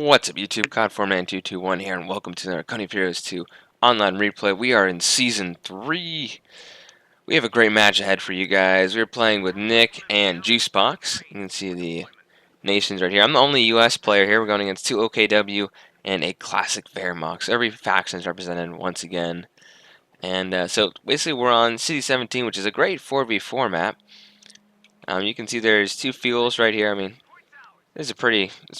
What's up YouTube, COD4man221 here, and welcome to another Cunning Heroes 2 online replay. We are in Season 3. We have a great match ahead for you guys. We're playing with Nick and Juicebox. You can see the nations right here. I'm the only US player here. We're going against 2 OKW and a classic Wehr. So every faction is represented once again. And so basically we're on City 17, which is a great 4v4 map. You can see there's two fuels right here. This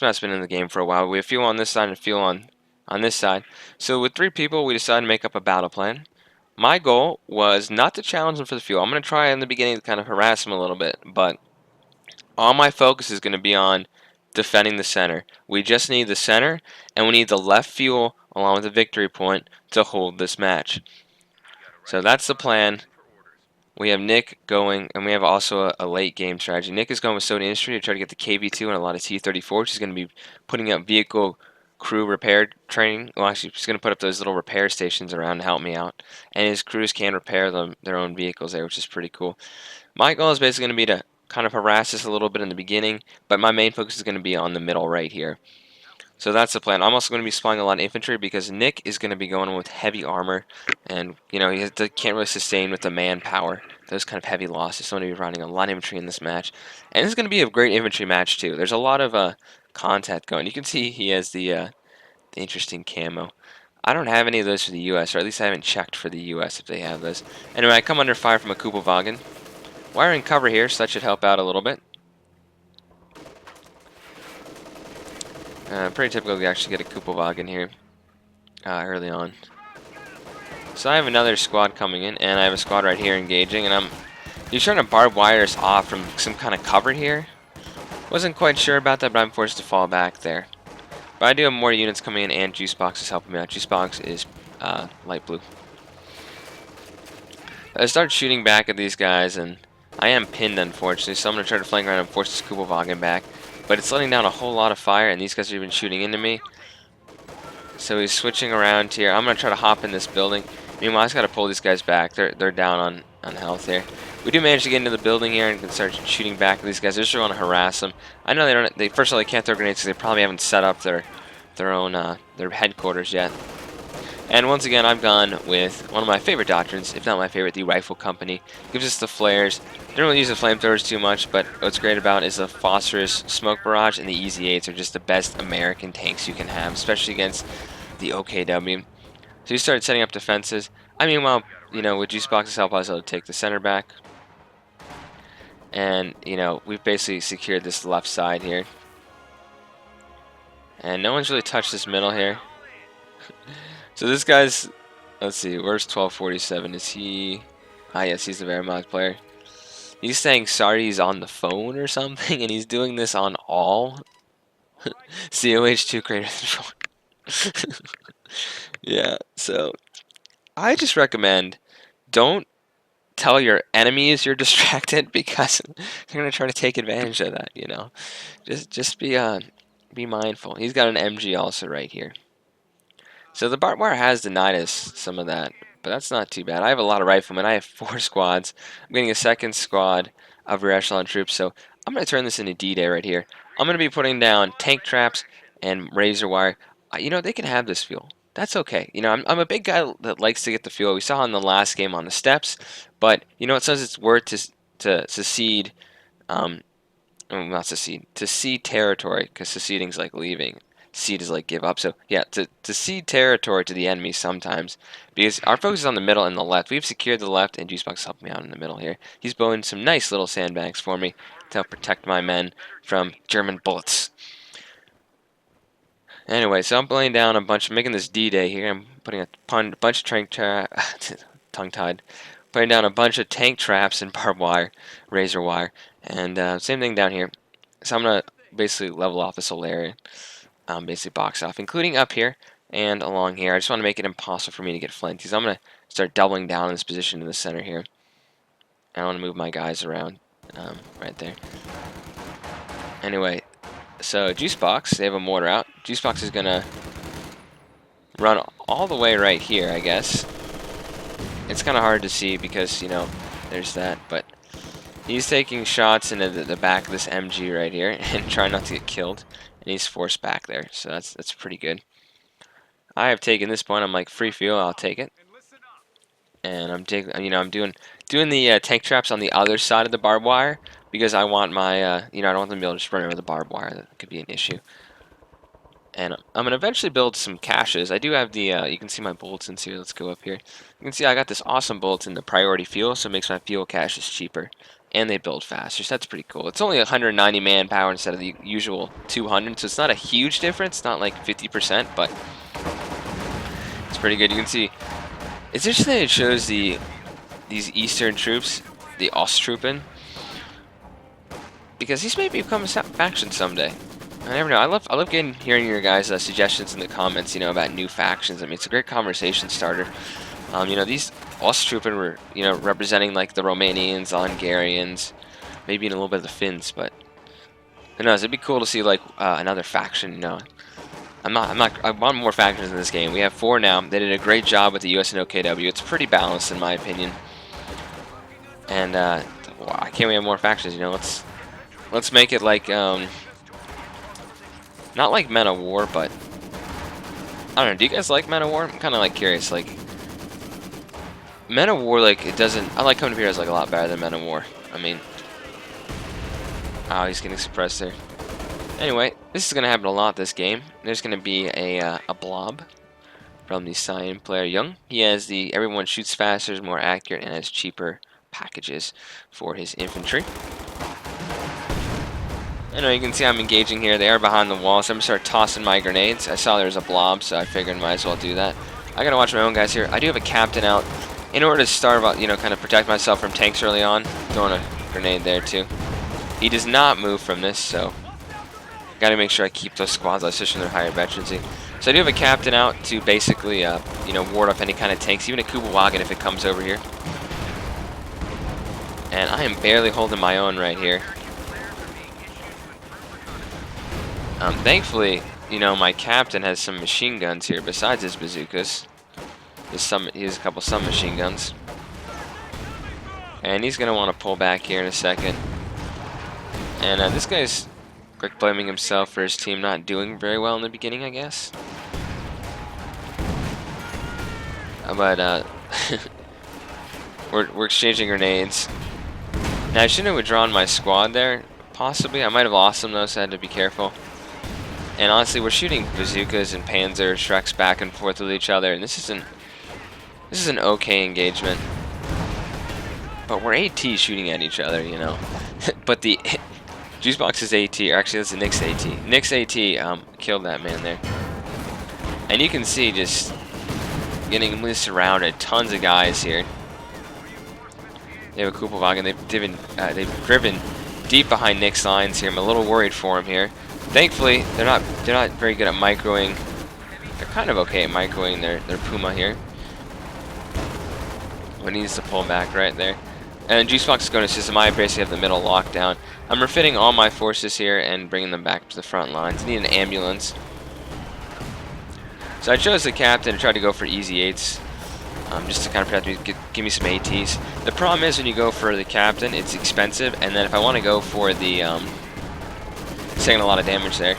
map's been in the game for a while. We have fuel on this side and fuel on this side. So with 3 people, we decided to make up a battle plan. My goal was not to challenge them for the fuel. I'm going to try in the beginning to kind of harass them a little bit, but all my focus is going to be on defending the center. We just need the center, and we need the left fuel along with the victory point to hold this match. So that's the plan. We have Nick going, and we have also a late game strategy. Nick is going with Soda Industry to try to get the KV2 and a lot of T-34. She's going to be putting up vehicle crew repair training. Well, actually, she's going to put up those little repair stations around to help me out. And his crews can repair their own vehicles there, which is pretty cool. My goal is basically going to be to kind of harass this a little bit in the beginning, but my main focus is going to be on the middle right here. So that's the plan. I'm also going to be supplying a lot of infantry because Nick is going to be going with heavy armor, and he can't really sustain with the manpower those kind of heavy losses. So I'm going to be running a lot of infantry in this match, and this is going to be a great infantry match too. There's a lot of contact going. You can see he has the interesting camo. I don't have any of those for the U.S., or at least I haven't checked for the U.S. if they have those. Anyway, I come under fire from a Kuppelwagen. Wiring cover here, so that should help out a little bit. Pretty typical to actually get a Kuppelwagen here early on. So I have another squad coming in, and I have a squad right here engaging, and he's trying to barbed wire us off from some kind of cover here. Wasn't quite sure about that, but I'm forced to fall back there. But I do have more units coming in, and Juicebox is helping me out. Juicebox is light blue. I start shooting back at these guys, and I am pinned, unfortunately, so I'm going to try to flank around and force this Kuppelwagen back. But it's letting down a whole lot of fire, and these guys are even shooting into me. So he's switching around here. I'm going to try to hop in this building. Meanwhile, I just got to pull these guys back. They're down on health here. We do manage to get into the building here and can start shooting back at these guys. I just want to harass them. I know first of all, they can't throw grenades because they probably haven't set up their headquarters yet. And once again, I've gone with one of my favorite doctrines, if not my favorite, the Rifle Company. Gives us the flares. Don't really use the flamethrowers too much, but what's great about it is the phosphorus smoke barrage and the Easy 8s are just the best American tanks you can have, especially against the OKW. So you started setting up defenses. Meanwhile, with Juicebox's help, I was able to take the center back. And, we've basically secured this left side here. And no one's really touched this middle here. So this guy's, let's see, where's 1247? Is he? Ah, yes, he's the Wehrmacht player. He's saying sorry he's on the phone or something, and he's doing this on all. COH 2 greater than 4. Yeah, so I just recommend don't tell your enemies you're distracted because they're gonna try to take advantage of that. Just be mindful. He's got an MG also right here. So the barbed wire has denied us some of that, but that's not too bad. I have a lot of riflemen. I have 4 squads. I'm getting a second squad of rear echelon troops, so I'm going to turn this into D-Day right here. I'm going to be putting down tank traps and razor wire. They can have this fuel. That's okay. I'm a big guy that likes to get the fuel. We saw in the last game on the steps, but it says it's worth to secede, not secede, to cede territory, because seceding's like leaving. Cede is like give up. So yeah, to cede territory to the enemy sometimes, because our focus is on the middle and the left. We've secured the left, and Juicebox helped me out in the middle here. He's building some nice little sandbags for me to help protect my men from German bullets. Anyway, so I'm laying down making this D-Day here. I'm putting a bunch of tongue-tied, putting down a bunch of tank traps and barbed wire, razor wire, and same thing down here. So I'm gonna basically level off this whole area. Basically box off, including up here and along here. I just want to make it impossible for me to get flanked because I'm going to start doubling down in this position in the center here. I want to move my guys around right there. Anyway, so Juicebox, they have a mortar out. Juicebox is going to run all the way right here, I guess. It's kind of hard to see because, there's that, but He's taking shots into the back of this MG right here and trying not to get killed. And he's forced back there, so that's pretty good. I have taken this point. I'm like, free fuel, I'll take it. And I'm I'm doing the tank traps on the other side of the barbed wire because I want my I don't want them to be able to just run over the barbed wire. That could be an issue. And I'm gonna eventually build some caches. I do have the you can see my bulletins here. Let's go up here. You can see I got this awesome bulletin, the priority fuel, so it makes my fuel caches cheaper, and they build faster. So that's pretty cool. It's only 190 manpower instead of the usual 200, so it's not a huge difference, not like 50%, but it's pretty good. You can see it's interesting that it shows these Eastern troops, the Osttruppen, because these may become a faction someday. I never know. I love hearing your guys' suggestions in the comments. About new factions. I mean, it's a great conversation starter. These Osttruppen were representing like the Romanians, the Hungarians, maybe even a little bit of the Finns. But who knows? It'd be cool to see like another faction. I want more factions in this game. We have 4 now. They did a great job with the US and OKW. It's pretty balanced in my opinion. And why can't we have more factions? Let's make it like not like Men of War, but I don't know. Do you guys like Men of War? I'm kind of like curious. Like Men of War, like it doesn't. I like Coming to Heroes like a lot better than Men of War. I mean, oh, he's getting suppressed there. Anyway, this is gonna happen a lot this game. There's gonna be a blob from the Cyan player Young. He has the everyone shoots faster, is more accurate, and has cheaper packages for his infantry. I know you can see I'm engaging here. They are behind the wall, so I'm going to start tossing my grenades. I saw there was a blob, so I figured I might as well do that. I got to watch my own guys here. I do have a captain out. In order to starve out, kind of protect myself from tanks early on, throwing a grenade there too. He does not move from this, so got to make sure I keep those squads, especially when they're higher veterancy. So I do have a captain out to basically, ward off any kind of tanks, even a Kuba wagon if it comes over here. And I am barely holding my own right here. Thankfully, my captain has some machine guns here besides his bazookas. He has a couple submachine guns. And he's going to want to pull back here in a second. And this guy's quick blaming himself for his team not doing very well in the beginning, I guess. But we're exchanging grenades. Now, I shouldn't have withdrawn my squad there, possibly. I might have lost them, though, so I had to be careful. And honestly, we're shooting bazookas and Panzer Shreks back and forth with each other, and this is an okay engagement. But we're AT shooting at each other, But the Juicebox's AT, or actually that's the Nick's AT. Nick's AT killed that man there. And you can see just getting surrounded, tons of guys here. They have a Kupelwagen. They've driven deep behind Nick's lines here. I'm a little worried for him here. Thankfully, they're not very good at microing. They're kind of okay at microing their Puma here. But he needs to pull back right there. And Juicebox is going to system. I basically have the middle lockdown. I'm refitting all my forces here and bringing them back to the front lines. I need an ambulance. So I chose the captain and tried to go for easy 8s. Just to kind of protect me, give me some ATs. The problem is when you go for the captain, it's expensive. And then if I want to go for the taking a lot of damage there.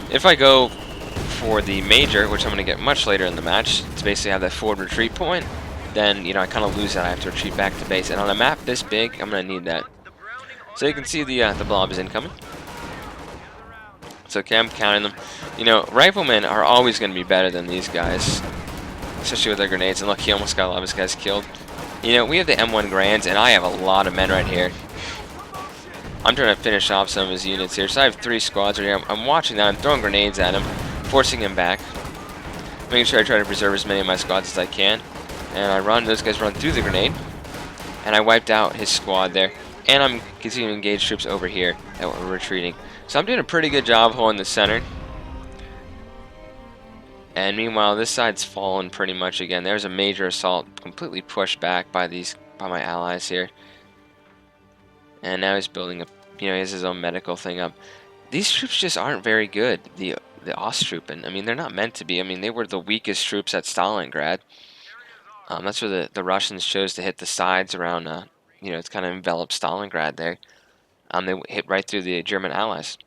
If I go for the major, which I'm going to get much later in the match, to basically have that forward retreat point, then I kind of lose that. I have to retreat back to base, and on a map this big, I'm going to need that. So you can see the blob is incoming. It's okay, I'm counting them. Riflemen are always going to be better than these guys, especially with their grenades. And look, he almost got a lot of his guys killed. We have the M1 Grands, and I have a lot of men right here. I'm trying to finish off some of his units here. So I have 3 squads right here. I'm watching that. I'm throwing grenades at him, forcing him back. Making sure I try to preserve as many of my squads as I can. And those guys run through the grenade. And I wiped out his squad there. And I'm continuing to engage troops over here that were retreating. So I'm doing a pretty good job holding the center. And meanwhile, this side's fallen pretty much again. There's a major assault completely pushed back by my allies here. And now he's building up, he has his own medical thing up. These troops just aren't very good, the Osttruppen. I mean, they're not meant to be. I mean, they were the weakest troops at Stalingrad. That's where the Russians chose to hit the sides around it's kind of enveloped Stalingrad there. They hit right through the German allies.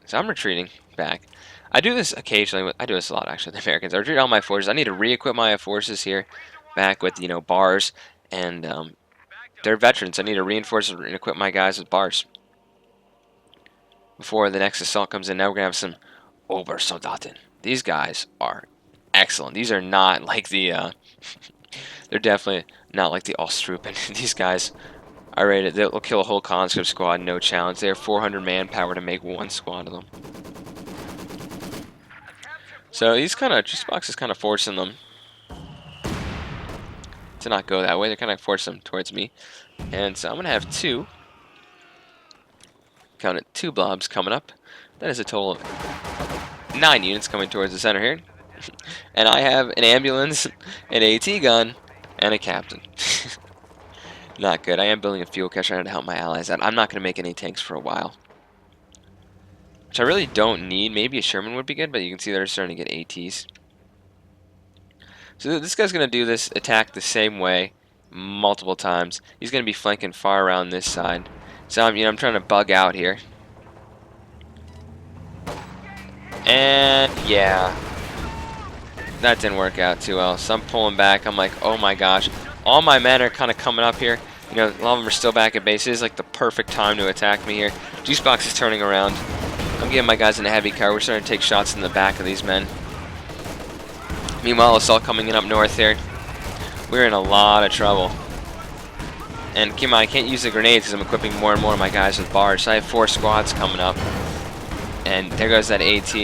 So I'm retreating back. I do this occasionally. I do this a lot, actually, with the Americans. I retreat all my forces. I need to re-equip my forces here back with, bars. And they're veterans. I need to reinforce and equip my guys with bars before the next assault comes in. Now we're going to have some Obersoldaten. These guys are excellent. These are not like the... they're definitely not like the Ostruppen. These guys are rated. They'll kill a whole conscript squad, no challenge. They have 400 manpower to make one squad of them. So these juice boxes kind of forcing them to not go that way. They're kind of forcing them towards me. And so I'm going to have count it, 2 blobs coming up. That is a total of 9 units coming towards the center here. And I have an ambulance, an AT gun, and a captain. Not good. I am building a fuel cache to help my allies out. I'm not going to make any tanks for a while, which I really don't need. Maybe a Sherman would be good, but you can see they're starting to get ATs. So this guy's going to do this attack the same way multiple times. He's going to be flanking far around this side. So I'm trying to bug out here. And yeah, that didn't work out too well. So I'm pulling back. I'm like, oh my gosh. All my men are kind of coming up here. A lot of them are still back at base. It is like the perfect time to attack me here. Juice box is turning around. I'm getting my guys in a heavy car. We're starting to take shots in the back of these men. Meanwhile, assault coming in up north here. We're in a lot of trouble. And keep in mind, I can't use the grenades because I'm equipping more and more of my guys with bars. So I have 4 squads coming up. And there goes that AT.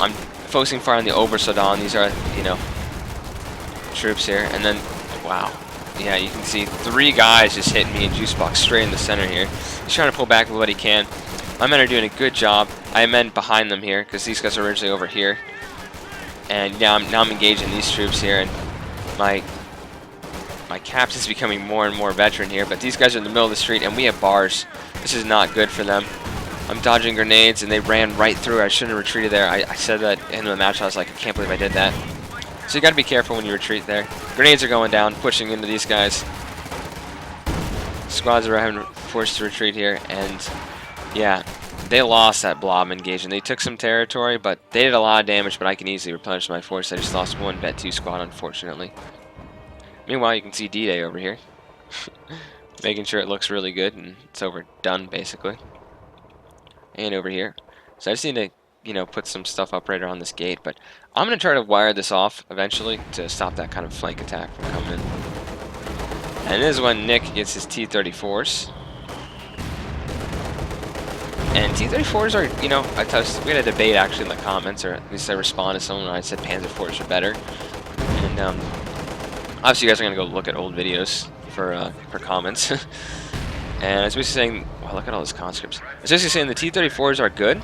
I'm focusing fire on the Obersoldaten. These are, troops here. And then, wow. Yeah, you can see 3 guys just hitting me in juice box straight in the center here. He's trying to pull back with what he can. My men are doing a good job. I have men behind them here because these guys are originally over here. And now I'm engaging these troops here, and my captain's becoming more and more veteran here. But these guys are in the middle of the street, and we have bars. This is not good for them. I'm dodging grenades, and they ran right through. I shouldn't have retreated there. I said that in the match. I was like, I can't believe I did that. So you got to be careful when you retreat there. Grenades are going down, pushing into these guys. Squads are having forced to retreat here, and yeah, they lost that blob engagement. They took some territory, but they did a lot of damage, but I can easily replenish my force. I just lost 1 Vet 2 squad, unfortunately. Meanwhile, you can see D-Day over here. Making sure it looks really good, and it's overdone, basically. And over here. So I just need to, put some stuff up right around this gate, but I'm going to try to wire this off eventually to stop that kind of flank attack from coming in. And this is when Nick gets his T-34s. And T-34s are, we had a debate actually in the comments, or at least I responded to someone when I said Panzer IVs are better. And obviously you guys are going to go look at old videos for comments. And as we were saying, wow, look at all those conscripts. As we were saying, the T-34s are good,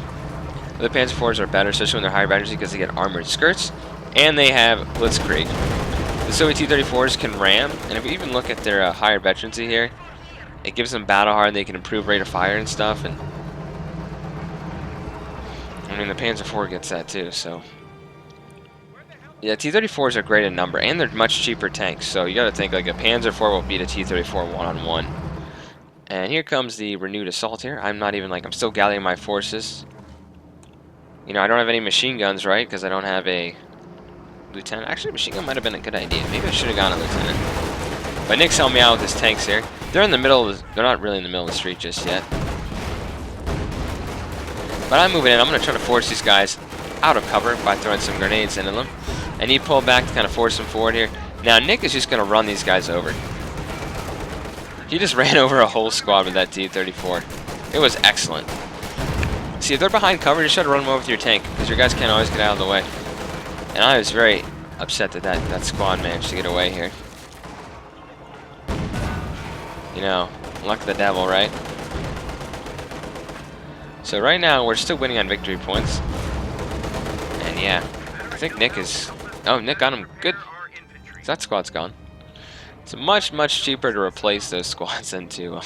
but the Panzer IVs are better, especially when they're higher batteries because they get armored skirts, and they have Blitzkrieg. The Soviet T-34s can ram, and if we even look at their higher veterancy here, it gives them battle hard, they can improve rate of fire and stuff, and I mean, the Panzer IV gets that too, so. Yeah, T-34s are great in number, and they're much cheaper tanks, so you gotta think like a Panzer IV will beat a T-34 one-on-one. And here comes the renewed assault here. I'm not even I'm still gathering my forces. I don't have any machine guns, right? Because I don't have a lieutenant. Actually, machine gun might have been a good idea. Maybe I should have gone a lieutenant. But Nick's helping me out with his tanks here. They're in the middle of they're not really in the middle of the street just yet. But I'm moving in. I'm going to try to force these guys out of cover by throwing some grenades into them. I need to pull back to kind of force them forward here. Now, Nick is just going to run these guys over. He just ran over a whole squad with that T-34. It was excellent. See, if they're behind cover, just try to run them over with your tank, because your guys can't always get out of the way. And I was very upset that that squad managed to get away here. Luck of the devil, right? So right now, we're still winning on victory points. And yeah, I think Nick is... Oh, Nick got him. Good. That squad's gone. It's much, much cheaper to replace those squads than to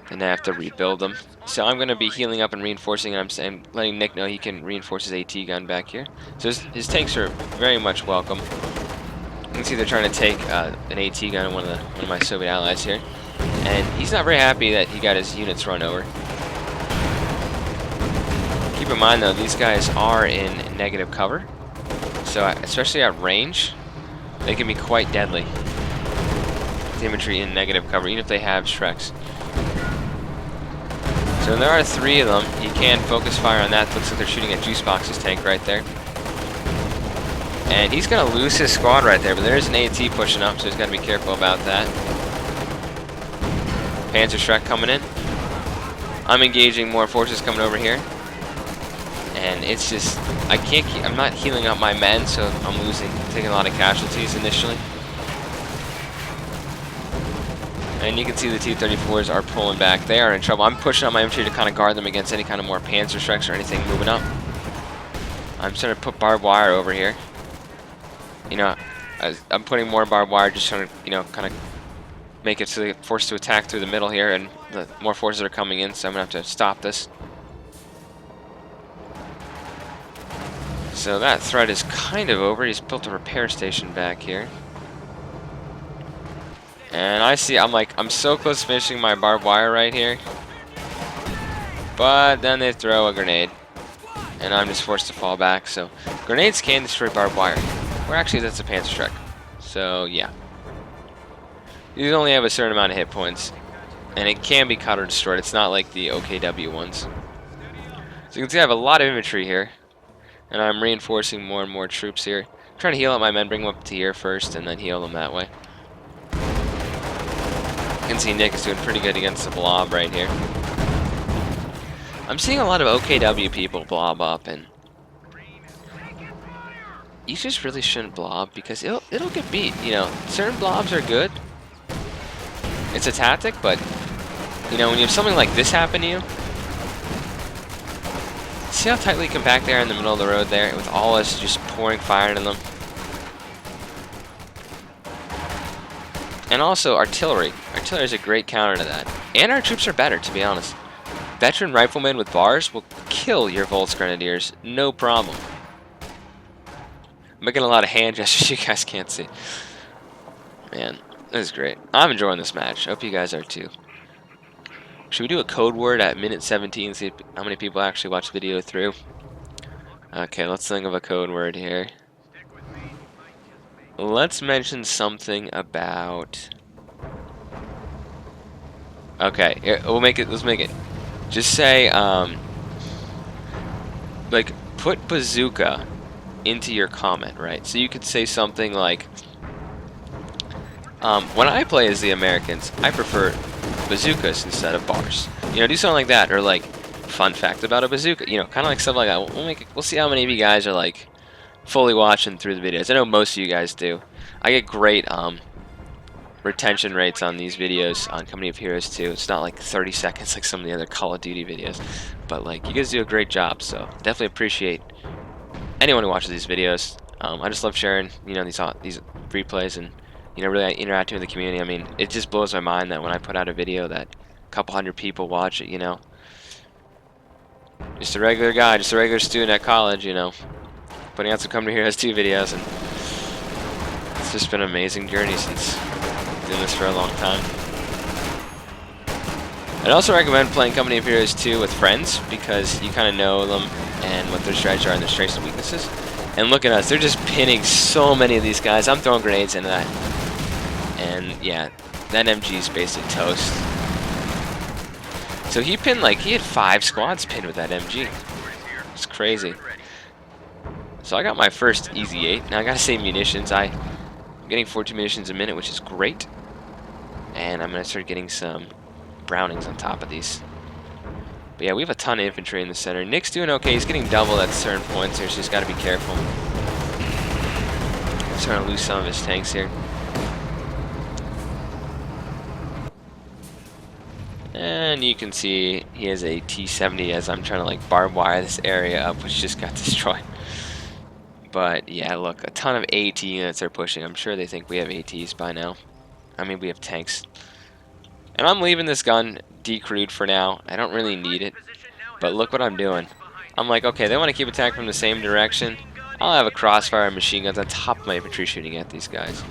have to rebuild them. So I'm going to be healing up and reinforcing, and I'm saying, letting Nick know he can reinforce his AT gun back here. So his tanks are very much welcome. can see they're trying to take an AT gun, one of my Soviet allies here, and he's not very happy that he got his units run over. Keep in mind though, these guys are in negative cover, so especially at range, they can be quite deadly. The infantry in negative cover, even if they have Shreks. So there are 3 of them. He can focus fire on that. Looks like they're shooting at Juicebox's tank right there. And he's going to lose his squad right there, but there's an AT pushing up, so he's got to be careful about that. Panzer Shrek coming in. I'm engaging more forces coming over here. And it's just, I'm not healing up my men, so I'm taking a lot of casualties initially. And you can see the T-34s are pulling back. They are in trouble. I'm pushing on my infantry to kind of guard them against any kind of more Panzer Shreks or anything moving up. I'm starting to put barbed wire over here. You know, I'm putting more barbed wire, just trying to, you know, kind of make it so they're forced to attack through the middle here, and the more forces are coming in, so I'm going to have to stop this. So that threat is kind of over. He's built a repair station back here. And I see, I'm so close to finishing my barbed wire right here. But then they throw a grenade. And I'm just forced to fall back, so grenades can destroy barbed wire. Or actually, that's a Panzer Shrek. So, yeah. These only have a certain amount of hit points. And it can be cut or destroyed. It's not like the OKW ones. So you can see I have a lot of infantry here. And I'm reinforcing more and more troops here. I'm trying to heal up my men, bring them up to here first, and then heal them that way. You can see Nick is doing pretty good against the blob right here. I'm seeing a lot of OKW people blob up, and you just really shouldn't blob because it'll get beat. You know, certain blobs are good. It's a tactic, but you know, when you have something like this happen to you, see how tightly compact they are in the middle of the road there, with all us just pouring fire into them. And also artillery. Artillery is a great counter to that. And our troops are better, to be honest. Veteran riflemen with bars will kill your Volks Grenadiers, no problem. I'm making a lot of hand gestures you guys can't see. Man, this is great. I'm enjoying this match. Hope you guys are too. Should we do a code word at minute 17, see how many people actually watch the video through? Okay, let's think of a code word here. Let's mention something about... Okay, here, let's make it. Just say, like, put bazooka into your comment, right? So you could say something like, when I play as the Americans, I prefer bazookas instead of bars. You know, do something like that, or like, fun fact about a bazooka. You know, kind of like stuff like that. We'll see how many of you guys are like fully watching through the videos. I know most of you guys do. I get great retention rates on these videos on Company of Heroes too. It's not like 30 seconds like some of the other Call of Duty videos, but like you guys do a great job. So definitely appreciate anyone who watches these videos. I just love sharing, you know, these replays and, you know, really interacting with the community. I mean, it just blows my mind that when I put out a video that a couple hundred people watch it, you know. Just a regular guy, just a regular student at college, you know, putting out some Company of Heroes 2 videos, and it's just been an amazing journey since doing this for a long time. I'd also recommend playing Company of Heroes 2 with friends because you kind of know them and what their strategies are and their strengths and weaknesses. And look at us, they're just pinning so many of these guys. I'm throwing grenades into that. And yeah, that MG is basically toast. So he pinned, like, he had 5 squads pinned with that MG. It's crazy. So I got my first easy 8. Now I gotta save munitions. I'm getting 14 munitions a minute, which is great. And I'm gonna start getting some Brownings on top of these. But yeah, we have a ton of infantry in the center. Nick's doing okay. He's getting doubled at certain points here, so he's gotta be careful. He's trying to lose some of his tanks here. And you can see he has a T-70 as I'm trying to like barbed wire this area up, which just got destroyed. But yeah, look, a ton of AT units are pushing. I'm sure they think we have ATs by now. I mean, we have tanks. And I'm leaving this gun decrewed for now. I don't really need it. But look what I'm doing. I'm like, okay, they want to keep attacking from the same direction. I'll have a crossfire and machine guns on top of my infantry shooting at these guys.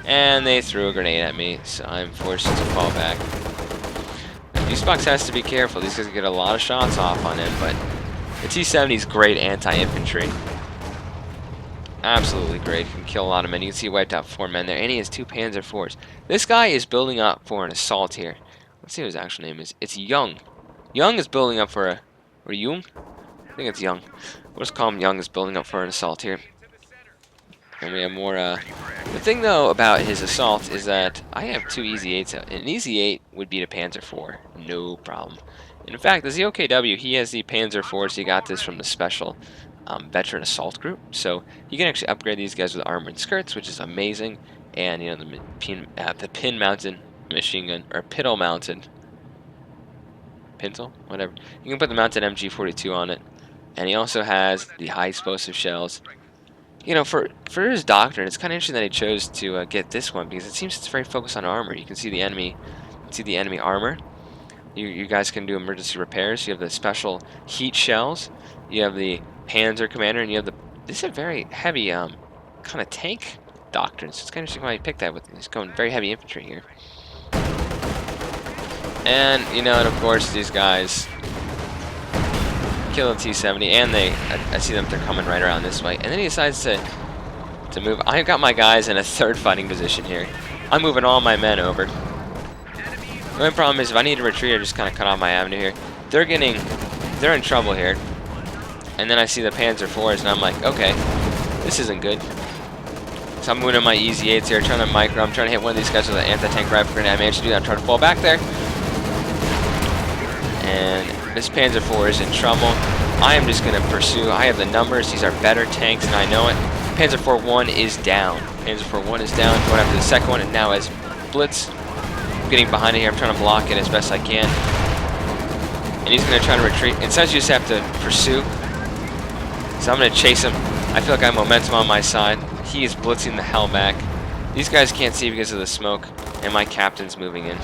And they threw a grenade at me, so I'm forced to fall back. Icebox has to be careful. These guys get a lot of shots off on him, but the T-70 is great anti-infantry. Absolutely great. Can kill a lot of men. You can see he wiped out 4 men there, and he has 2 Panzer IVs. This guy is building up for an assault here. Let's see what his actual name is. It's Young. Young is building up for a... Or Jung? I think it's Young. We'll just call him Young is building up for an assault here. And we have more... The thing, though, about his assault is that I have 2 Easy 8s out. An Easy 8 would beat a Panzer IV. No problem. And in fact, as the OKW, he has the Panzer IVs. He got this from the special veteran assault group. So you can actually upgrade these guys with armor and skirts, which is amazing. And, you know, the pin-mounted machine gun, or piddle-mounted... Pintle? Whatever. You can put the mounted MG42 on it. And he also has the high explosive shells. You know, for his doctrine, it's kind of interesting that he chose to get this one, because it seems it's very focused on armor. You can see the enemy armor. You guys can do emergency repairs. You have the special heat shells. You have the Panzer Commander, and you have the... This is a very heavy kind of tank doctrine, so it's kind of interesting why he picked that. He's going very heavy infantry here. And, you know, and of course, these guys kill the T-70, and I see them, they're coming right around this way. And then he decides to move. I've got my guys in a 3rd fighting position here. I'm moving all my men over. The only problem is if I need to retreat, I just kind of cut off my avenue here. They're in trouble here. And then I see the Panzer IVs, and I'm like, okay, this isn't good. So I'm moving my Easy 8s here, trying to micro. I'm trying to hit one of these guys with an anti-tank rifle grenade. I managed to do that. I'm trying to fall back there. And this Panzer IV is in trouble. I am just going to pursue. I have the numbers. These are better tanks, and I know it. Panzer IV 1 is down. Panzer IV 1 is down. Going after the second one, and now as Blitz. I'm getting behind it here. I'm trying to block it as best I can. And he's going to try to retreat. And sometimes you just have to pursue. So I'm going to chase him. I feel like I have momentum on my side. He is blitzing the hell back. These guys can't see because of the smoke, and my captain's moving in.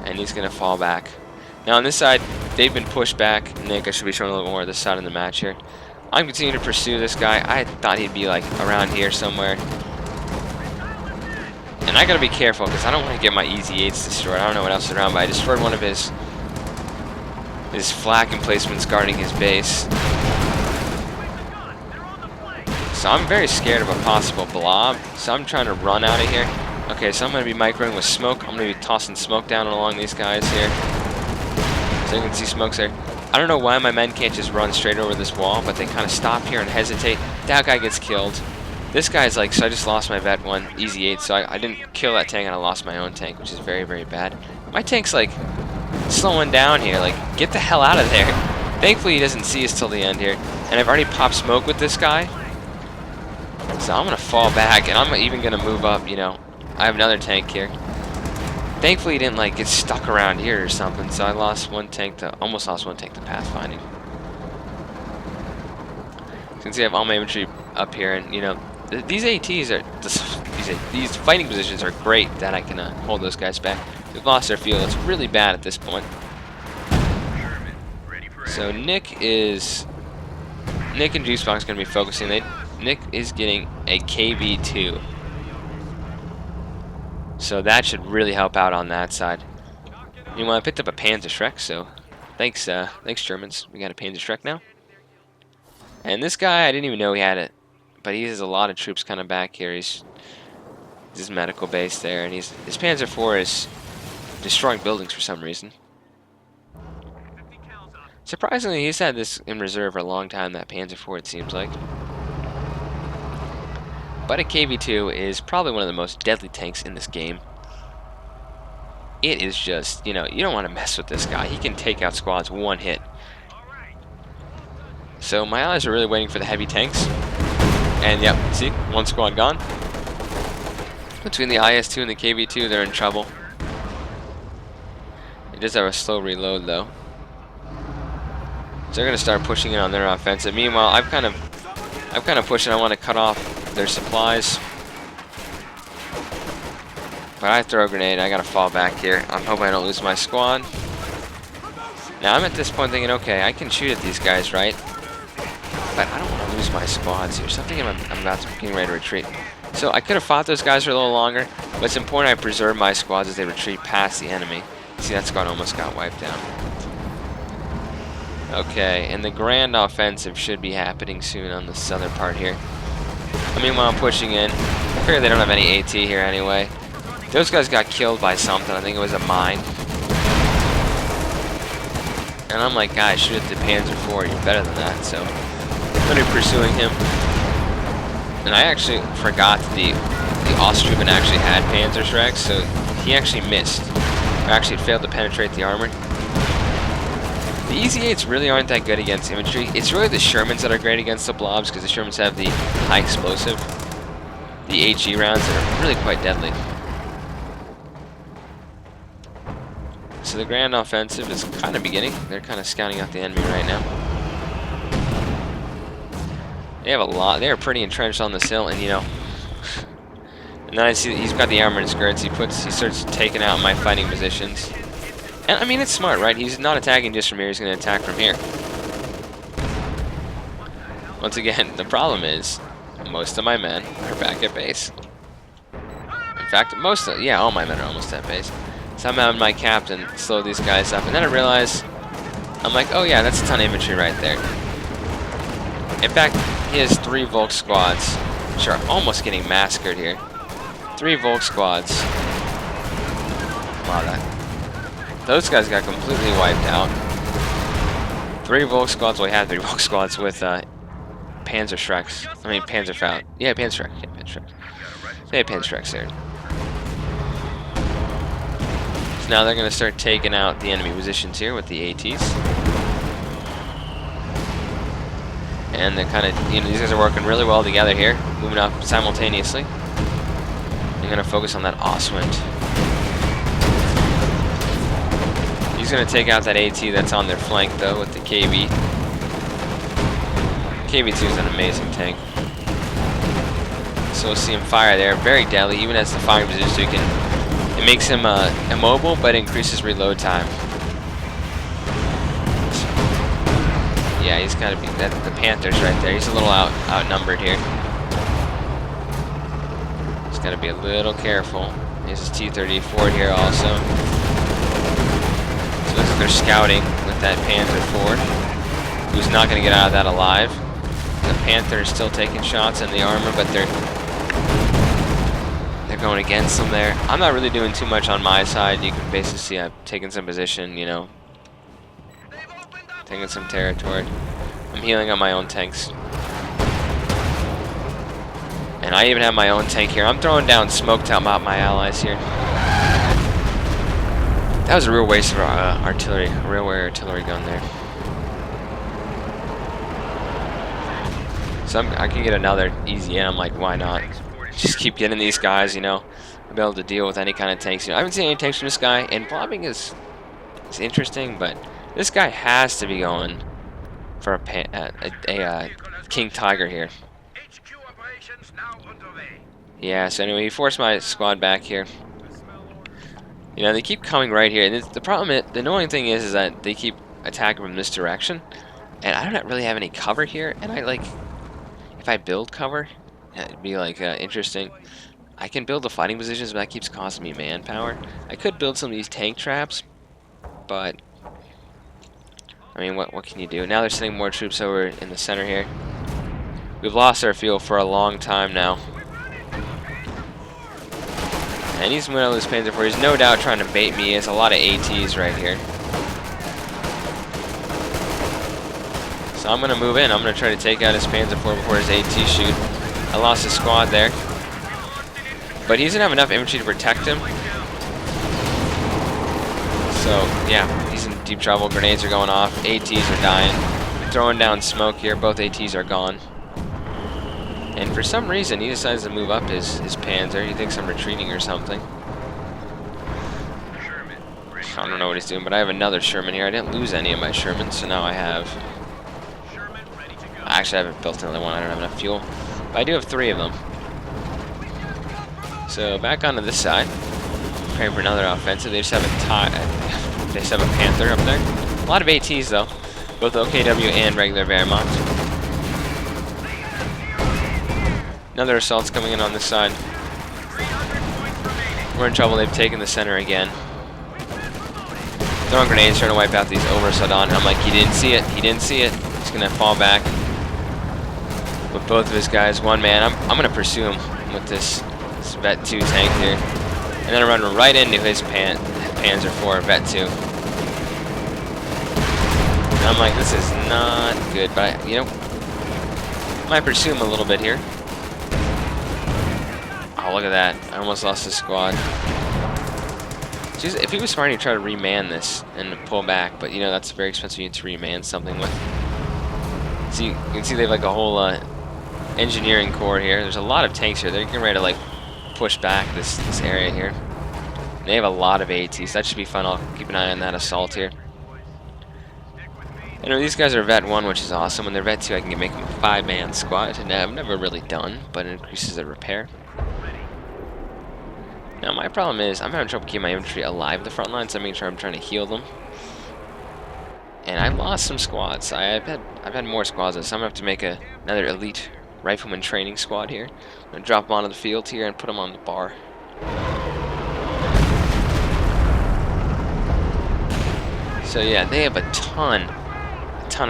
And he's going to fall back. Now on this side, they've been pushed back. Nick, I should be showing a little more of this side of the match here. I'm continuing to pursue this guy. I thought he'd be like around here somewhere. And I got to be careful because I don't want to get my Easy 8s destroyed. I don't know what else is around, but I destroyed one of his flak emplacements guarding his base. So I'm very scared of a possible blob. So I'm trying to run out of here. Okay, so I'm going to be microing with smoke. I'm going to be tossing smoke down along these guys here. So you can see smoke's there. I don't know why my men can't just run straight over this wall, but they kind of stop here and hesitate. That guy gets killed. This guy's like, so I just lost my vet 1, Easy 8, so I didn't kill that tank and I lost my own tank, which is very, very bad. My tank's like slowing down here, like get the hell out of there. Thankfully he doesn't see us till the end here. And I've already popped smoke with this guy. So I'm going to fall back, and I'm even going to move up, you know. I have another tank here. Thankfully, he didn't like get stuck around here or something, so I almost lost one tank to pathfinding. You can see I have all my infantry up here, and you know these ATs are these fighting positions are great that I can hold those guys back. We've lost our field. It's really bad at this point. So Nick and Juicebox going to be focusing. Nick is getting a KV2. So that should really help out on that side. Meanwhile, I picked up a Panzer Shrek, so thanks Germans. We got a Panzer Shrek now. And this guy, I didn't even know he had it, but he has a lot of troops kind of back here. He's his medical base there, and his Panzer IV is destroying buildings for some reason. Surprisingly, he's had this in reserve for a long time, that Panzer IV, it seems like. But a KV2 is probably one of the most deadly tanks in this game. It is just, you know, you don't want to mess with this guy. He can take out squads one hit. So my allies are really waiting for the heavy tanks. And yep, see, one squad gone. Between the IS-2 and the KV-2, they're in trouble. It does have a slow reload though. So they're going to start pushing in on their offensive. Meanwhile, I'm kind of pushing. I want to cut off their supplies. But I throw a grenade. I got to fall back here. I'm hoping I don't lose my squad. Now I'm at this point thinking, okay, I can shoot at these guys, right? But I don't want to lose my squads here. So I'm thinking I'm about to getting ready to retreat. So I could have fought those guys for a little longer, but it's important I preserve my squads as they retreat past the enemy. See, that squad almost got wiped out. Okay, and the grand offensive should be happening soon on the southern part here. I mean, while I'm pushing in, I figure they don't have any AT here anyway. Those guys got killed by something. I think it was a mine. And I'm like, guys, shoot at the Panzer IV. You're better than that. So I'm going to be pursuing him. And I actually forgot the Austrian actually had Panzerschrecks, so he actually missed. Or actually failed to penetrate the armor. The EZ-8s really aren't that good against infantry. It's really the Shermans that are great against the blobs, because the Shermans have the high explosive. The HE rounds that are really quite deadly. So the grand offensive is kind of beginning. They're kind of scouting out the enemy right now. They have a lot. They are pretty entrenched on this hill, and you know. And then I see that he's got the armor and skirts. He starts taking out my fighting positions. And I mean, it's smart, right? He's not attacking just from here. He's going to attack from here. Once again, the problem is most of my men are back at base. In fact, all my men are almost at base. So I'm having my captain slow these guys up, and then I realize, I'm like, oh yeah, that's a ton of infantry right there. In fact, he has 3 Volk squads, which are almost getting massacred here. 3 Volk squads. Wow, those guys got completely wiped out. 3 Volk squads, well, we had 3 Volk squads with Panzerschrecks. I mean, Panzerfaust. Yeah, Panzerschrecks. Yeah, Panzerschrecks. They had Panzerschrecks there. So now they're going to start taking out the enemy positions here with the ATs. And they're kind of, you know, these guys are working really well together here, moving up simultaneously. They're going to focus on that Ostwind. He's going to take out that AT that's on their flank, though, with the KV. KV-2 is an amazing tank. So we'll see him fire there. Very deadly, even as the firing position, so it makes him immobile, but increases reload time. Yeah, he's got to be the Panthers right there. He's a little outnumbered here. He's got to be a little careful. Here's his T-34 here also. So it looks like they're scouting with that Panzer IV, who's not going to get out of that alive. The Panther is still taking shots in the armor, but they're going against them there. I'm not really doing too much on my side. You can basically see I've taken some position, you know, taking some territory. I'm healing on my own tanks. And I even have my own tank here. I'm throwing down smoke to help out my allies here. That was a real waste of artillery, a real Wehr artillery gun there. So I can get another easy in. I'm like, why not? Just keep getting these guys, you know. I'll be able to deal with any kind of tanks. You know, I haven't seen any tanks from this guy, and blobbing is interesting, but this guy has to be going for a King Tiger here. Yeah, so anyway, he forced my squad back here. You know, they keep coming right here. And the problem is, the annoying thing is that they keep attacking from this direction. And I don't really have any cover here. And I, like, if I build cover, it'd be, like, interesting. I can build the fighting positions, but that keeps costing me manpower. I could build some of these tank traps, but I mean, what can you do? Now they're sending more troops over in the center here. We've lost our field for a long time now. And he's going to lose Panzer IV. He's no doubt trying to bait me. He has a lot of ATs right here. So I'm going to move in. I'm going to try to take out his Panzer IV before his AT shoot. I lost his squad there. But he doesn't have enough infantry to protect him. So, yeah, he's in deep trouble. Grenades are going off. ATs are dying. Throwing down smoke here. Both ATs are gone. And for some reason, he decides to move up his Panzer. He thinks I'm retreating or something. I don't know what he's doing, but I have another Sherman here. I didn't lose any of my Shermans, so now I have... Actually, I haven't built another one. I don't have enough fuel. But I do have 3 of them. So back onto this side. Preparing for another offensive. They just have they just have a Panther up there. A lot of ATs, though. Both OKW and regular Wehrmacht. Another assault's coming in on this side. We're in trouble. They've taken the center again. Throwing grenades, trying to wipe out these over Saddam. I'm like, he didn't see it. He didn't see it. He's gonna fall back with both of his guys. One man. I'm gonna pursue him with this Vet 2 tank here, and then I run right into his Panzer IV Vet 2. And I'm like, this is not good. But I, might pursue him a little bit here. Oh, look at that. I almost lost the squad. Jeez, if he was smart, he'd try to reman this and pull back, but that's a very expensive unit to reman something with. So you can see they have like a whole engineering core here. There's a lot of tanks here. They're getting ready to like push back this area here. And they have a lot of ATs. So that should be fun. I'll keep an eye on that assault here. These guys are Vet 1, which is awesome. When they're Vet 2, I can make them a 5-man squad, and I've never really done, but it increases the repair. Now my problem is I'm having trouble keeping my infantry alive at the front lines, so I'm making sure I'm trying to heal them. And I lost some squads. I've had more squads, so I'm gonna have to make another elite rifleman training squad here. I'm gonna drop them onto the field here and put them on the bar. So yeah, they have a ton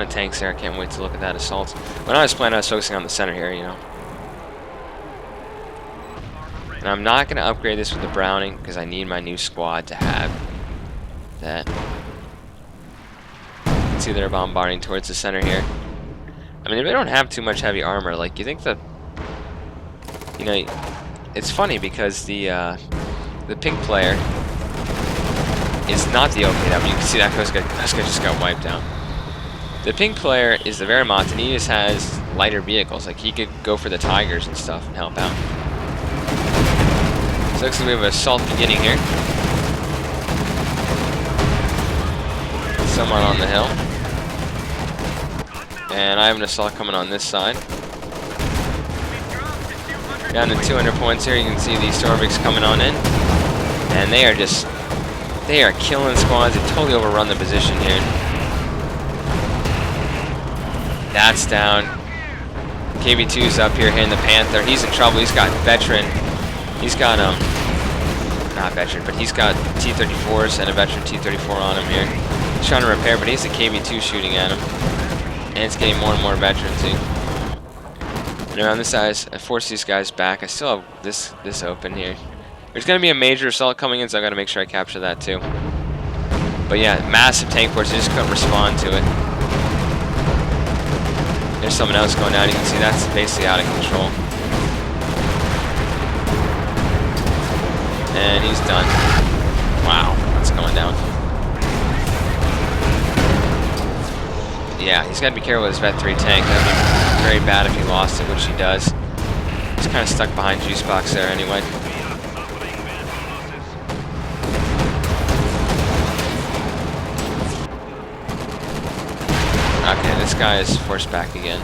of tanks there. I can't wait to look at that assault. When I was playing, I was focusing on the center here, And I'm not going to upgrade this with the Browning because I need my new squad to have that. You can see they're bombarding towards the center here. I mean, they don't have too much heavy armor. Like, you think that, it's funny because the pink player is not the OKW. You can see that guy just got wiped out. The pink player is the Wehrmacht, and he just has lighter vehicles. Like, he could go for the Tigers and stuff and help out. So looks like we have an assault beginning here. Someone on the hill. And I have an assault coming on this side. Down to 200 points here. You can see these Storviks coming on in. And they are killing squads. They totally overrun the position here. That's down. KV2's up here hitting the Panther. He's in trouble. He's got veteran. He's got not veteran, but he's got T-34s and a veteran T-34 on him here. He's trying to repair, but he's a KV2 shooting at him. And it's getting more and more veterans. And around this side, I force these guys back. I still have this open here. There's going to be a major assault coming in, so I got to make sure I capture that too. But yeah, massive tank force. They just couldn't respond to it. There's someone else going down. You can see that's basically out of control. And he's done. Wow, that's going down. Yeah, he's got to be careful with his Vet 3 tank. That would be very bad if he lost it, which he does. He's kind of stuck behind Juice Box there anyway. Okay, this guy is forced back again.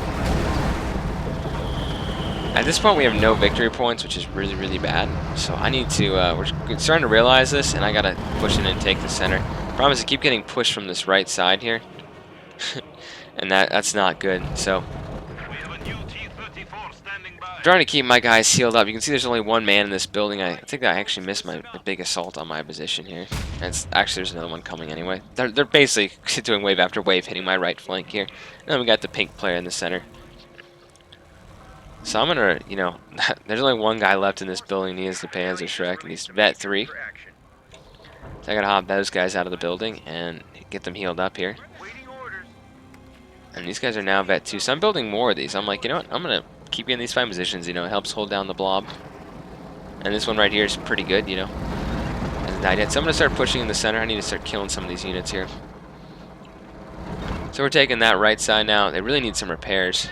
At this point, we have no victory points, which is really, really bad. So I need to, we're starting to realize this, and I gotta push in and take the center. Problem is I keep getting pushed from this right side here. And that's not good, so. I'm trying to keep my guys sealed up. You can see there's only one man in this building. I think I actually missed the big assault on my position here. And actually, there's another one coming anyway. They're basically doing wave after wave, hitting my right flank here. And then we got the pink player in the center. So I'm gonna, there's only one guy left in this building. He is the Panzer Shrek, and he's Vet 3. So I gotta hop those guys out of the building and get them healed up here. And these guys are now Vet 2. So I'm building more of these. I'm like, you know what? I'm gonna keep getting these fine positions. It helps hold down the blob. And this one right here is pretty good. Hasn't died yet. So I'm gonna start pushing in the center. I need to start killing some of these units here. So we're taking that right side now. They really need some repairs.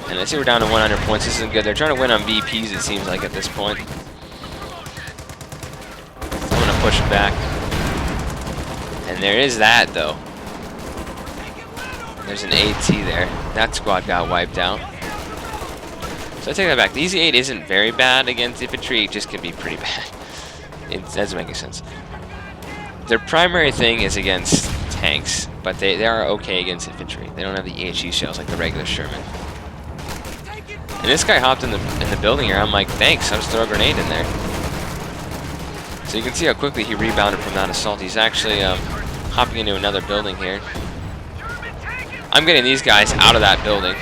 And I see we're down to 100 points. This isn't good. They're trying to win on VPs, it seems like, at this point. I'm going to push back. And there is that, though. There's an AT there. That squad got wiped out. So I take that back. The Easy 8 isn't very bad against infantry. It just can be pretty bad. It doesn't make any sense. Their primary thing is against tanks. but they are okay against infantry. They don't have the EHE shells like the regular Sherman. And this guy hopped in the building here. I'm like, thanks. I'll just throw a grenade in there. So you can see how quickly he rebounded from that assault. He's actually hopping into another building here. I'm getting these guys out of that building.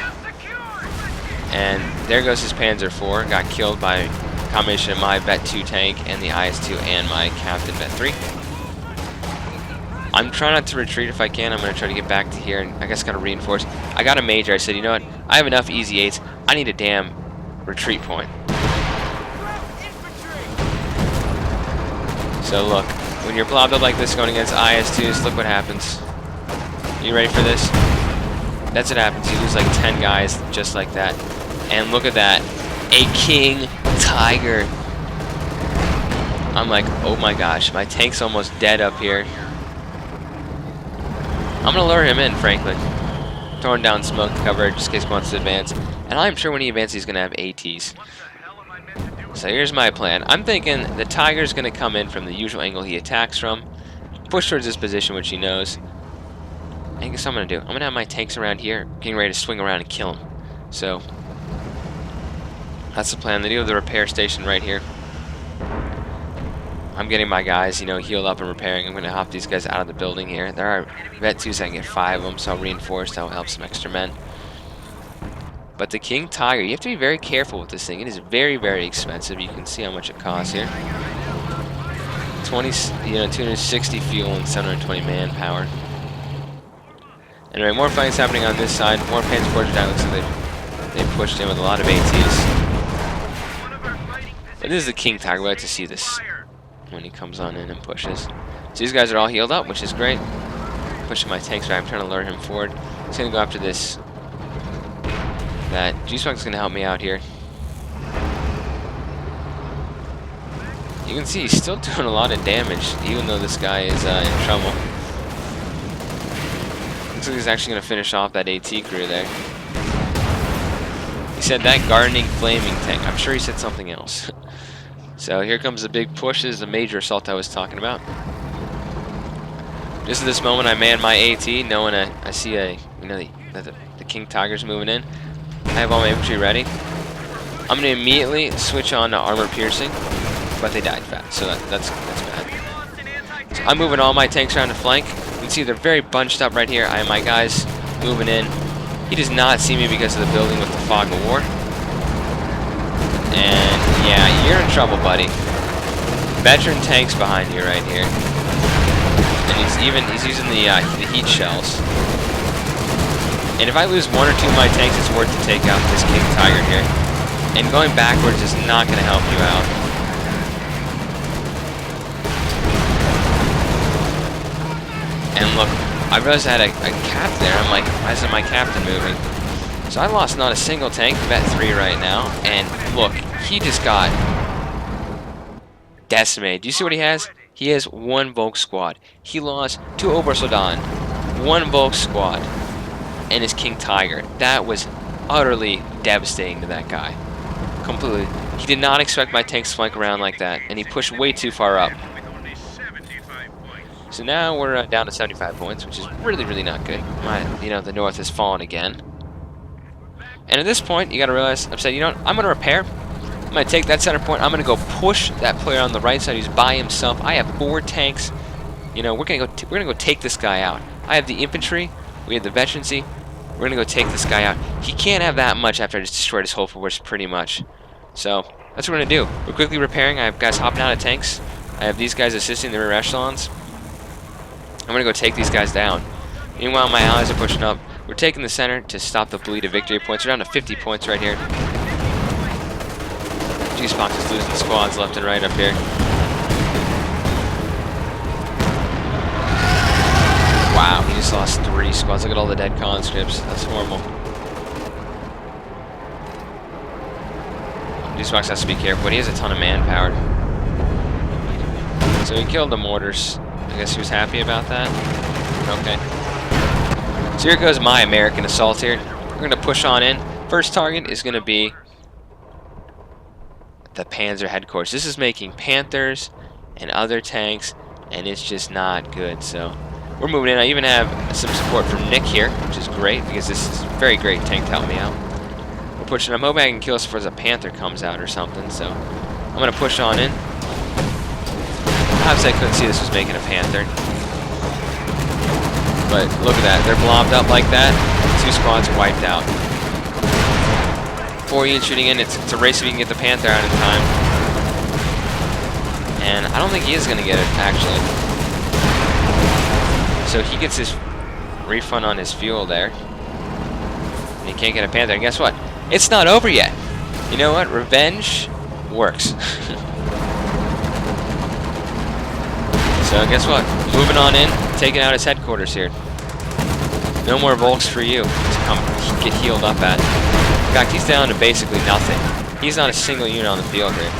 And there goes his Panzer IV. Got killed by a combination of my Vet 2 tank and the IS-2 and my Captain Vet 3. I'm trying not to retreat if I can. I'm going to try to get back to here, and I guess got to reinforce. I got a major. I said, you know what? I have enough Easy 8s. I need a damn retreat point. So look, when you're blobbed up like this going against IS-2s, look what happens. You ready for this? That's what happens. You lose like 10 guys just like that. And look at that. A King Tiger. I'm like, oh my gosh, my tank's almost dead up here. I'm going to lure him in, frankly. Throwing down smoke cover just in case he wants to advance. And I'm sure when he advances, he's going to have ATs. So here's my plan. I'm thinking the Tiger's going to come in from the usual angle he attacks from. Push towards this position, which he knows. And guess what I'm going to do? I'm going to have my tanks around here, getting ready to swing around and kill him. So that's the plan. They do have the repair station right here. I'm getting my guys, healed up and repairing. I'm going to hop these guys out of the building here. There are Vet 2s, I can get 5 of them, so I'll reinforce. That will help some extra men. But the King Tiger, you have to be very careful with this thing. It is very, very expensive. You can see how much it costs here. 260 fuel and 720 manpower. Anyway, more fights happening on this side. More Panzer Forge down. Looks like they pushed in with a lot of ATs. But this is the King Tiger. We like to see this when he comes on in and pushes. So these guys are all healed up, which is great. Pushing my tanks back. I'm trying to lure him forward. He's going to go after this. That G-Spok's going to help me out here. You can see he's still doing a lot of damage, even though this guy is in trouble. Looks like he's actually going to finish off that AT crew there. He said that gardening flaming tank. I'm sure he said something else. So here comes the big push. This is the major assault I was talking about. Just at this moment, I man my AT, knowing I see the King Tiger's moving in. I have all my infantry ready. I'm going to immediately switch on to armor piercing, but they died fast, so that's bad. So I'm moving all my tanks around the flank. You can see they're very bunched up right here. I have my guys moving in. He does not see me because of the building with the fog of war. And yeah, you're in trouble, buddy. Veteran tanks behind you right here. And he's using the heat shells. And if I lose 1 or 2 of my tanks, it's worth to take out this King Tiger here. And going backwards is not going to help you out. And look, I realized I had a cap there. I'm like, why isn't my captain moving? So I lost not a single tank, Vet 3 right now. And look, he just got decimated. Do you see what he has? He has 1 Volk squad. He lost 2 Obersoldaten, 1 Volk squad, and his King Tiger. That was utterly devastating to that guy. Completely. He did not expect my tanks to flank around like that, and he pushed way too far up. So now we're down to 75 points, which is really, really not good. The North has fallen again. And at this point, you got to realize, I've said, I'm going to repair. I'm going to take that center point. I'm going to go push that player on the right side who's by himself. I have 4 tanks. We're going to go take this guy out. I have the infantry. We have the veterancy. We're going to go take this guy out. He can't have that much after I just destroyed his whole force, pretty much. So that's what we're going to do. We're quickly repairing. I have guys hopping out of tanks. I have these guys assisting the rear echelons. I'm going to go take these guys down. Meanwhile, my allies are pushing up. We're taking the center to stop the bleed of victory points. We're down to 50 points right here. G-Spock is losing squads left and right up here. Wow, he just lost 3 squads. Look at all the dead conscripts. That's horrible. G-Spock has to be careful, but he has a ton of manpower. So he killed the mortars. I guess he was happy about that. Okay. So here goes my American assault here. We're going to push on in. First target is going to be the Panzer headquarters. This is making Panthers and other tanks, and it's just not good. So We're moving in. I even have some support from Nick here, which is great because this is a very great tank to help me out. We're pushing. I'm hoping I can kill us before the Panther comes out or something, so I'm going to push on in. Obviously, I couldn't see this was making a Panther. But look at that. They're blobbed up like that. 2 squads wiped out. 4 units shooting in. It's a race if you can get the Panther out in time. And I don't think he is going to get it, actually. So he gets his refund on his fuel there. And he can't get a Panther. And guess what? It's not over yet. You know what? Revenge works. So guess what? Moving on in, taking out his headquarters here. No more Volks for you to come get healed up at. In fact, he's down to basically nothing. He's not a single unit on the field here.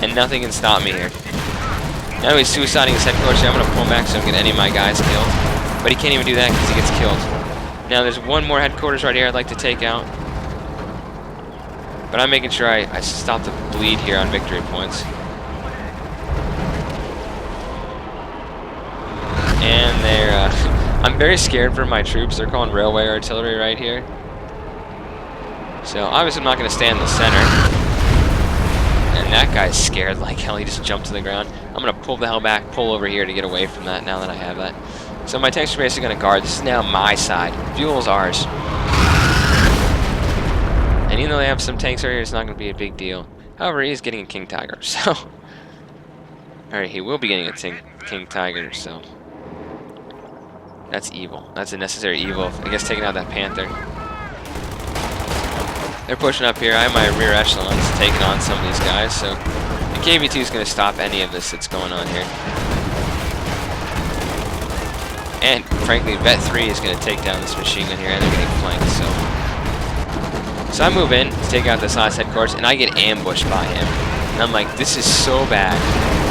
And nothing can stop me here. Now he's suiciding his headquarters here. I'm going to pull him back so I don't get any of my guys killed. But he can't even do that because he gets killed. Now there's one more headquarters right here I'd like to take out. But I'm making sure I stop the bleed here on victory points. And they're, I'm very scared for my troops. They're calling railway artillery right here. So obviously I'm not going to stand in the center. And that guy's scared like hell. He just jumped to the ground. I'm going to pull the hell back, pull over here to get away from that now that I have that. So my tanks are basically going to guard. This is now my side. Fuel's ours. And even though they have some tanks right here, it's not going to be a big deal. However, he is getting a King Tiger, so... Alright, he will be getting a King Tiger, so... That's evil. That's a necessary evil. I guess taking out that Panther. They're pushing up here. I have my rear echelons taking on some of these guys, so... The KV-2 is going to stop any of this that's going on here. And, frankly, Vet 3 is going to take down this machine gun here, and they're getting flanked, so... So I move in to take out this last headquarters, and I get ambushed by him. And I'm like, this is so bad.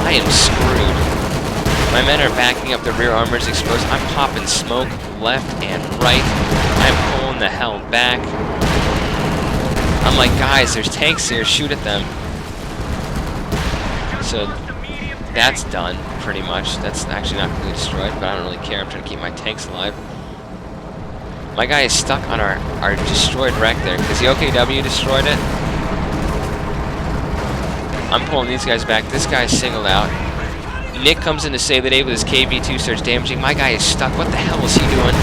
I am screwed. My men are backing up, the rear armor is exposed. I'm popping smoke left and right. I'm pulling the hell back. I'm like, guys, there's tanks here, shoot at them. So that's done, pretty much. That's actually not completely destroyed, but I don't really care. I'm trying to keep my tanks alive. My guy is stuck on our destroyed wreck there, because the OKW destroyed it. I'm pulling these guys back. This guy's singled out. Nick comes in to save the day with his KV-2, starts damaging. My guy is stuck. What the hell is he doing?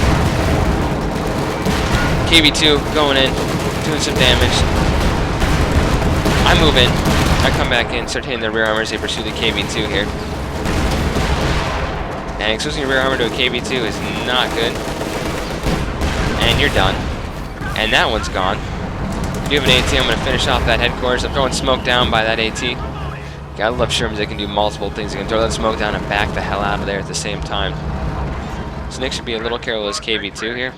KV-2 going in, doing some damage. I move in. I come back in, start hitting their rear armors. They pursue the KV-2 here. And exposing your rear armor to a KV-2 is not good. And you're done. And that one's gone. I do have an AT. I'm going to finish off that headquarters. I'm throwing smoke down by that AT. Gotta love Shermans. They can do multiple things. They can throw that smoke down and back the hell out of there at the same time. So Nick should be a little careful with his KV-2 here.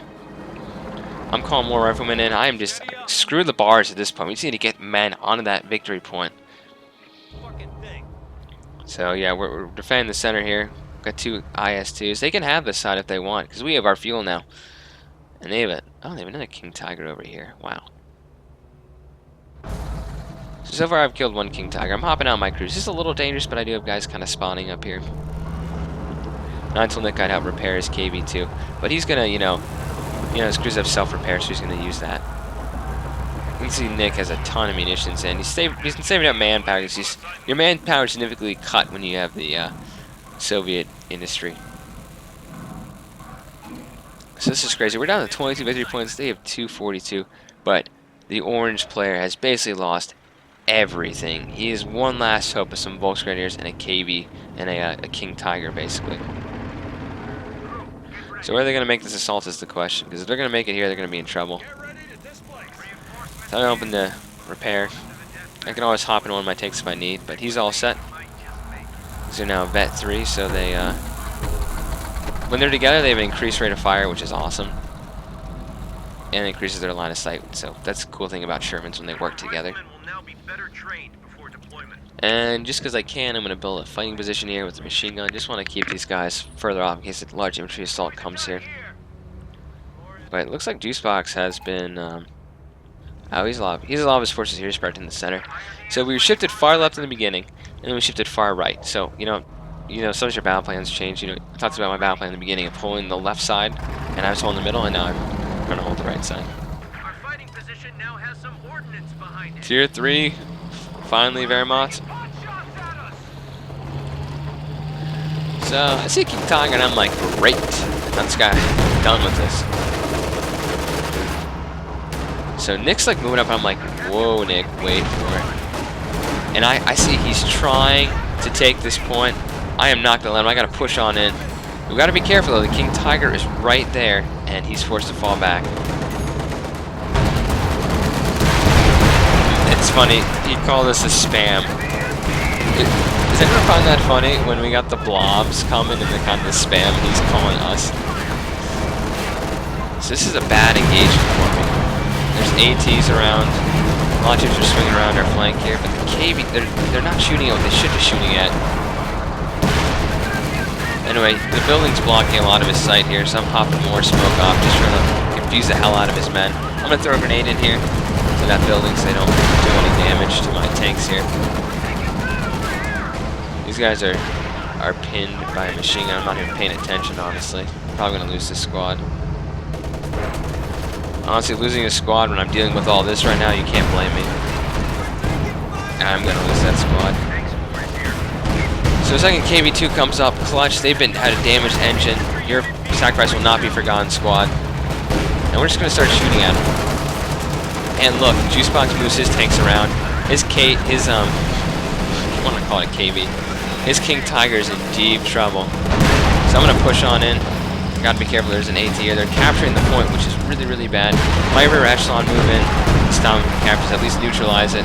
I'm calling more riflemen in. I am just... Screw the bars at this point. We just need to get men onto that victory point. So yeah, we're defending the center here. Got 2 IS-2s. They can have this side if they want, because we have our fuel now. And they have a... Oh, they have another King Tiger over here. Wow. So far I've killed 1 King Tiger. I'm hopping out my cruise. This is a little dangerous, but I do have guys kind of spawning up here. Not until Nick got out repair his KV-2. But he's gonna, you know, his crews have self-repair, so he's gonna use that. You can see Nick has a ton of munitions, and he's saving up manpower. Your manpower is significantly cut when you have the Soviet industry. So this is crazy. We're down to 22 victory points. They have 242, but the orange player has basically lost everything. He is one last hope of some Volksgrenadiers and a KV and a King Tiger, basically. So where are they going to make this assault is the question, because if they're going to make it here, they're going to be in trouble. So I open the repair. I can always hop in one of my tanks if I need, but he's all set. These are now Vet 3, so they, when they're together, they have an increased rate of fire, which is awesome. And it increases their line of sight, so that's the cool thing about Shermans when they work together. And just because I can, I'm going to build a fighting position here with the machine gun. Just want to keep these guys further off in case a large infantry assault comes here. But it looks like Juicebox has been... oh, he's a lot of his forces here spread in the center. So we shifted far left in the beginning, and then we shifted far right. So, you know, you know, sometimes your battle plans change. You know, I talked about my battle plan in the beginning of holding the left side, and I was holding the middle, and now I'm going to hold the right side. Our fighting position now has some ordnance behind it. Tier 3, finally, Wehrmacht. So, I see King Tiger, and I'm like, great. That's guy done with this. So Nick's like moving up, and I'm like, whoa, Nick, wait for it. And I see he's trying to take this point. I am not going to let him. I got to push on in. We got to be careful, though. The King Tiger is right there, and he's forced to fall back. It's funny. He called us a spam. Does anyone find that funny when we got the blobs coming and the kind of the spam he's calling us? So this is a bad engagement for me. There's ATs around. A lot of troops are swinging around our flank here, but the KB, they're not shooting at what they should be shooting at. Anyway, the building's blocking a lot of his sight here, so I'm hopping more smoke off, just trying to confuse the hell out of his men. I'm going to throw a grenade in here to that building so they don't do any damage to my tanks here. These guys are pinned by a machine gun. I'm not even paying attention, honestly. Probably going to lose this squad. Honestly, losing a squad when I'm dealing with all this right now, you can't blame me. I'm going to lose that squad. So second KB2 comes up, clutch. They've had a damaged engine. Your sacrifice will not be forgotten, squad. And we're just going to start shooting at him. And look, Juicebox moves his tanks around. I want to call it KB. His King Tiger's in deep trouble. So I'm going to push on in. Gotta be careful, there's an AT here. They're capturing the point, which is really, really bad. My rear echelon move in, stop captures, at least neutralize it.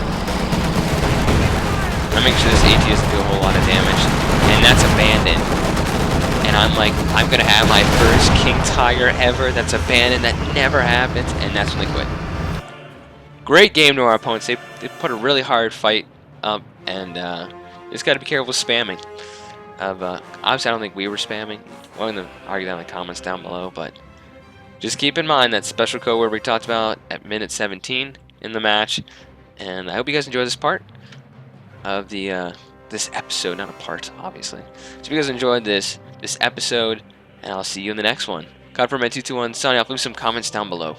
I'm making sure this AT doesn't do a whole lot of damage. And that's abandoned. And I'm like, I'm gonna have my first King Tiger ever that's abandoned. That never happens, and that's when they quit. Great game to our opponents. They put a really hard fight up, and just gotta be careful with spamming. Obviously, I don't think we were spamming. We're going to argue that in the comments down below, but just keep in mind that special code word we talked about at minute 17 in the match. And I hope you guys enjoy this part of the this episode, not a part, obviously. So if you guys enjoyed this episode, and I'll see you in the next one. Code for Man 221 signing off. Leave some comments down below.